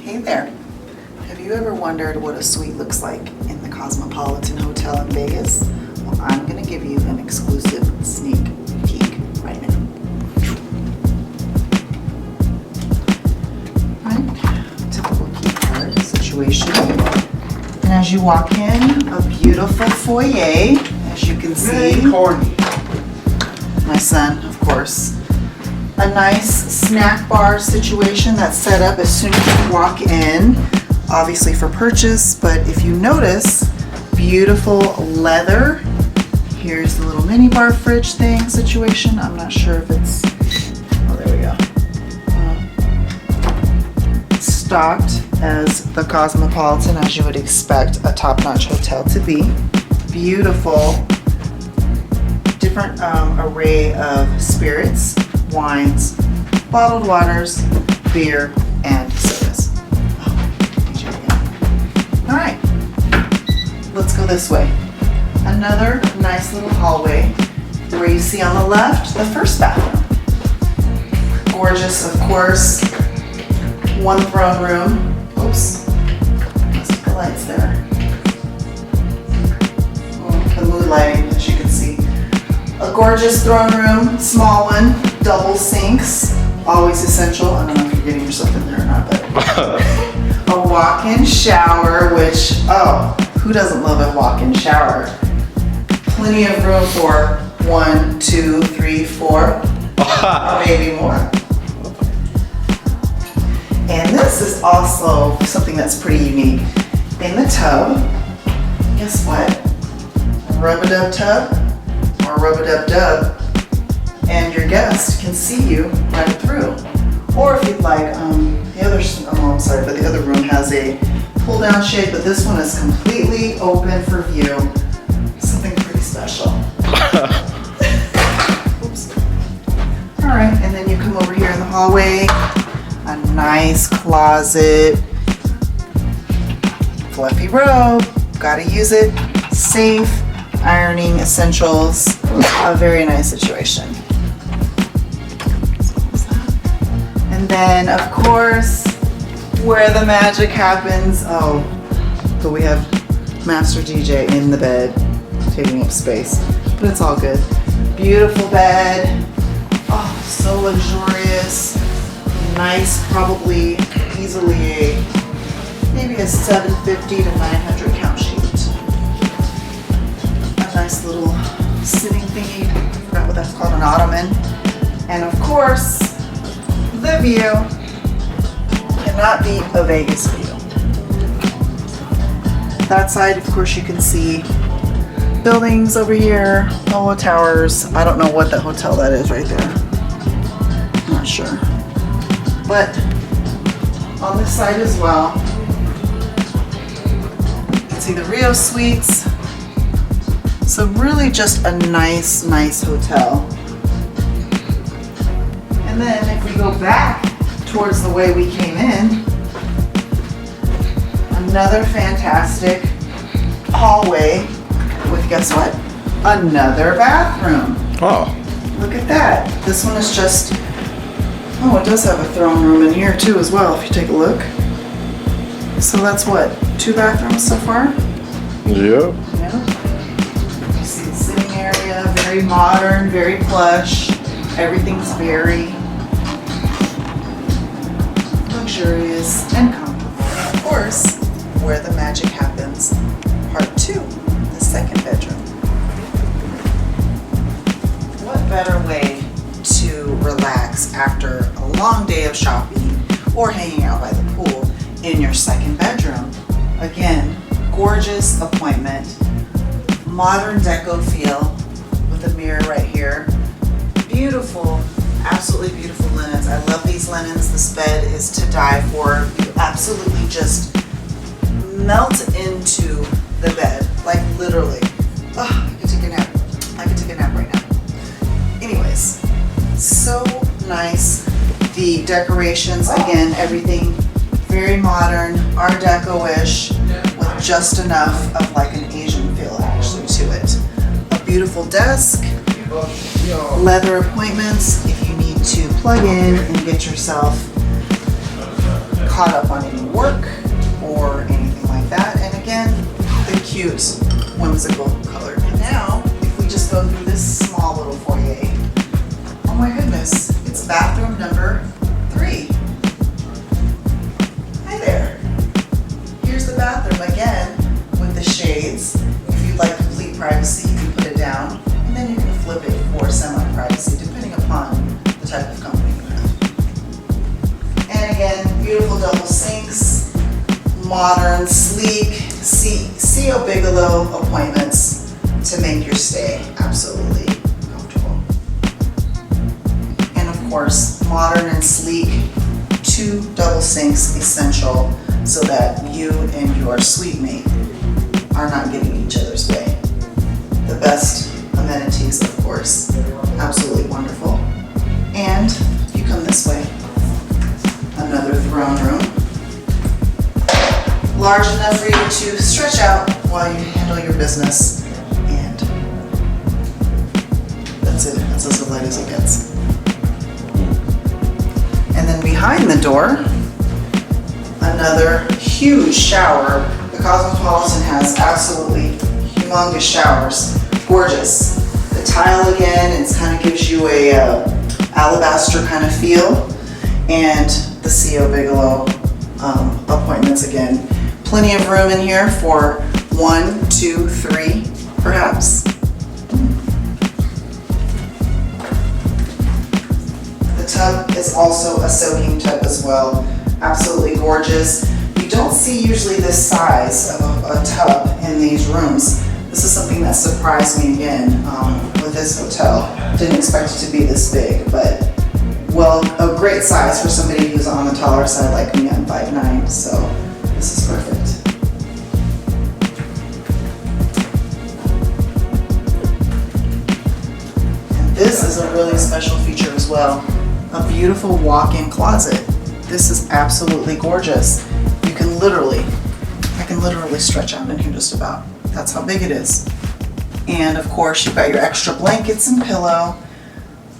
Hey there. Have you ever wondered what a suite looks like in the Cosmopolitan Hotel in Vegas? Well, I'm going to give you an exclusive sneak peek right now. Right, typical key card situation. And as you walk in, a beautiful foyer, as you can see. My son, of course. A nice snack bar situation that's set up as soon as you walk in, obviously for purchase, but if you notice, beautiful leather. Here's the little mini bar fridge thing situation. I'm not sure if it's, oh, there we go. Stocked as the Cosmopolitan, as you would expect a top-notch hotel to be. Beautiful, different array of spirits, wines, bottled waters, beer, and sodas. Oh, DJ again. All right, let's go this way. Another nice little hallway where you see on the left, the first bathroom. Gorgeous, of course. One throne room. Oops, let's put the lights there. Oh, the mood lighting, as you can see. A gorgeous throne room, small one, double sinks, always essential. I don't know if you're getting yourself in there or not, but a walk-in shower, which, oh, who doesn't love a walk-in shower? Plenty of room for 1, 2, 3, 4, or maybe more. And this is also something that's pretty unique. In the tub, guess what? A rub-a-dub tub, or rub-a-dub-dub, and your guest can see you right through. Or if you'd like, the other room has a pull-down shade, but this one is completely open for view. Something pretty special. Oops. All right, and then you come over here in the hallway, a nice closet, fluffy robe, gotta use it, safe, ironing essentials, a very nice situation. And then, of course, where the magic happens, oh, but we have Master DJ in the bed, taking up space, but it's all good. Beautiful bed, oh, so luxurious, nice, probably easily maybe a 750 to 900 count sheet. Nice little sitting thingy, I forgot what that's called, an ottoman. And of course, the view cannot beat a Vegas view. That side, of course, you can see buildings over here, Noah Towers. I don't know what the hotel that is right there. I'm not sure. But on this side as well, you can see the Rio Suites. So really just a nice, nice hotel. And then if we go back towards the way we came in, another fantastic hallway with, guess what? Another bathroom. Oh. Look at that. This one is just, oh, it does have a throne room in here too as well, if you take a look. So that's what, 2 bathrooms so far? Yep. Yeah. You see the sitting area, very modern, very plush. Everything's very luxurious and comfortable. And of course, where the magic happens, part 2, the second bedroom. What better way to relax after a long day of shopping or hanging out by the pool in your second bedroom? Again, gorgeous appointment, modern deco feel with a mirror right here. Beautiful, absolutely beautiful linens. I love these linens. This bed is to die for. You absolutely just melt into the bed, like literally. Oh, I could take a nap. I could take a nap right now. Anyways, so nice. The decorations, again, everything very modern, Art Deco-ish, with just enough of like an Asian feel actually to it. A beautiful desk, leather appointments if you need to plug in and get yourself caught up on any work or anything like that. And again, the cute, whimsical color. And now, if we just go through this small little foyer, oh my goodness, it's bathroom number 3. Hi there. Here's the bathroom again with the shades. If you'd like complete privacy, you can put it down, and then you can flip it for semi-privacy, depending upon the type of company you have. And again, beautiful double sinks, modern, sleek, C.O. Bigelow appointments to make your stay absolutely comfortable. And of course, modern and sleek, 2 double sinks essential so that you and your suite mate are not getting in each other's way. The best amenities, of course, absolutely wonderful. And if you come this way, another throne room. Large enough for you to stretch out while you handle your business, and that's it. That's as light as it gets. And then behind the door, another huge shower. The Cosmopolitan has absolutely humongous showers. Gorgeous. The tile again, it kind of gives you a alabaster kind of feel, and the C.O. Bigelow appointments again. Plenty of room in here for 1, 2, 3, perhaps. The tub is also a soaking tub as well. Absolutely gorgeous. You don't see usually this size of a tub in these rooms. This is something that surprised me again with this hotel. Didn't expect it to be this big, but well, a great size for somebody who's on the taller side like me. I'm 5'9", so this is perfect. And this is a really special feature as well. A beautiful walk-in closet. This is absolutely gorgeous. You can I can literally stretch out in here just about. That's how big it is. And of course, you've got your extra blankets and pillow,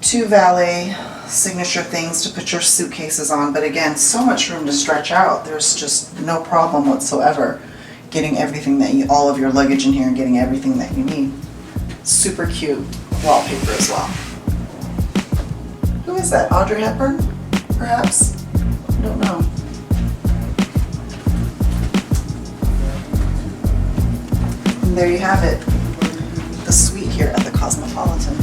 2 valet signature things to put your suitcases on. But again, so much room to stretch out. There's just no problem whatsoever getting everything that all of your luggage in here and getting everything that you need. Super cute wallpaper as well. Who is that? Audrey Hepburn? Perhaps? I don't know. And there you have it. The suite here at the Cosmopolitan.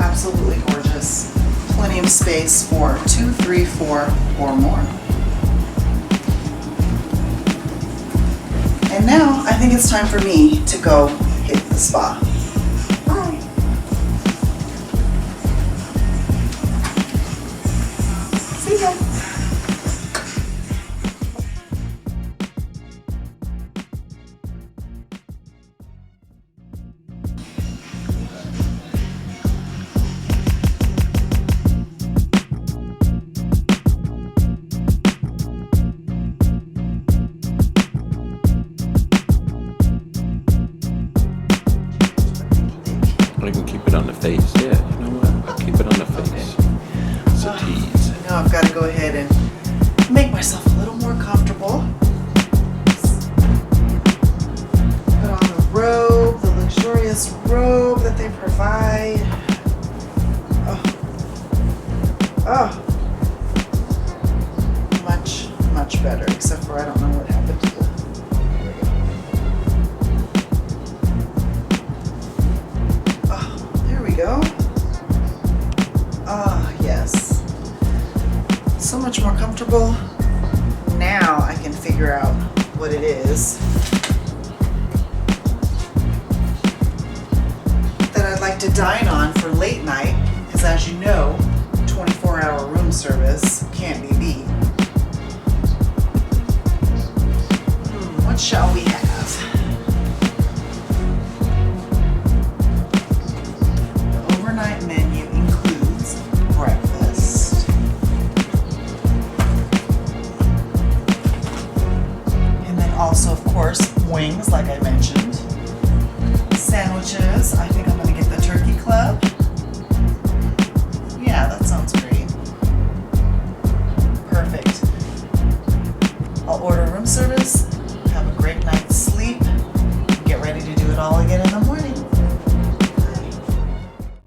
Absolutely gorgeous. Plenty of space for 2, 3, 4, or more. And now I think it's time for me to go hit the spa. Bye. See ya. I can keep it on the face. Yeah, you know what? I'll keep it on the face. It's a tease. Now I've got to go ahead and make myself a little more comfortable. Put on the robe, the luxurious robe that they provide. Oh. Much, much better, except for I don't know what happened to the... There we go. Yes. So much more comfortable. Now I can figure out what it is that I'd like to dine on for late night, because as you know, 24-hour room service can't be beat. What shall we have? The overnight menu includes breakfast, and then also, of course, wings, like I mentioned, sandwiches. I think I'm going to get the turkey club. Yeah, that sounds great. Perfect. order room service.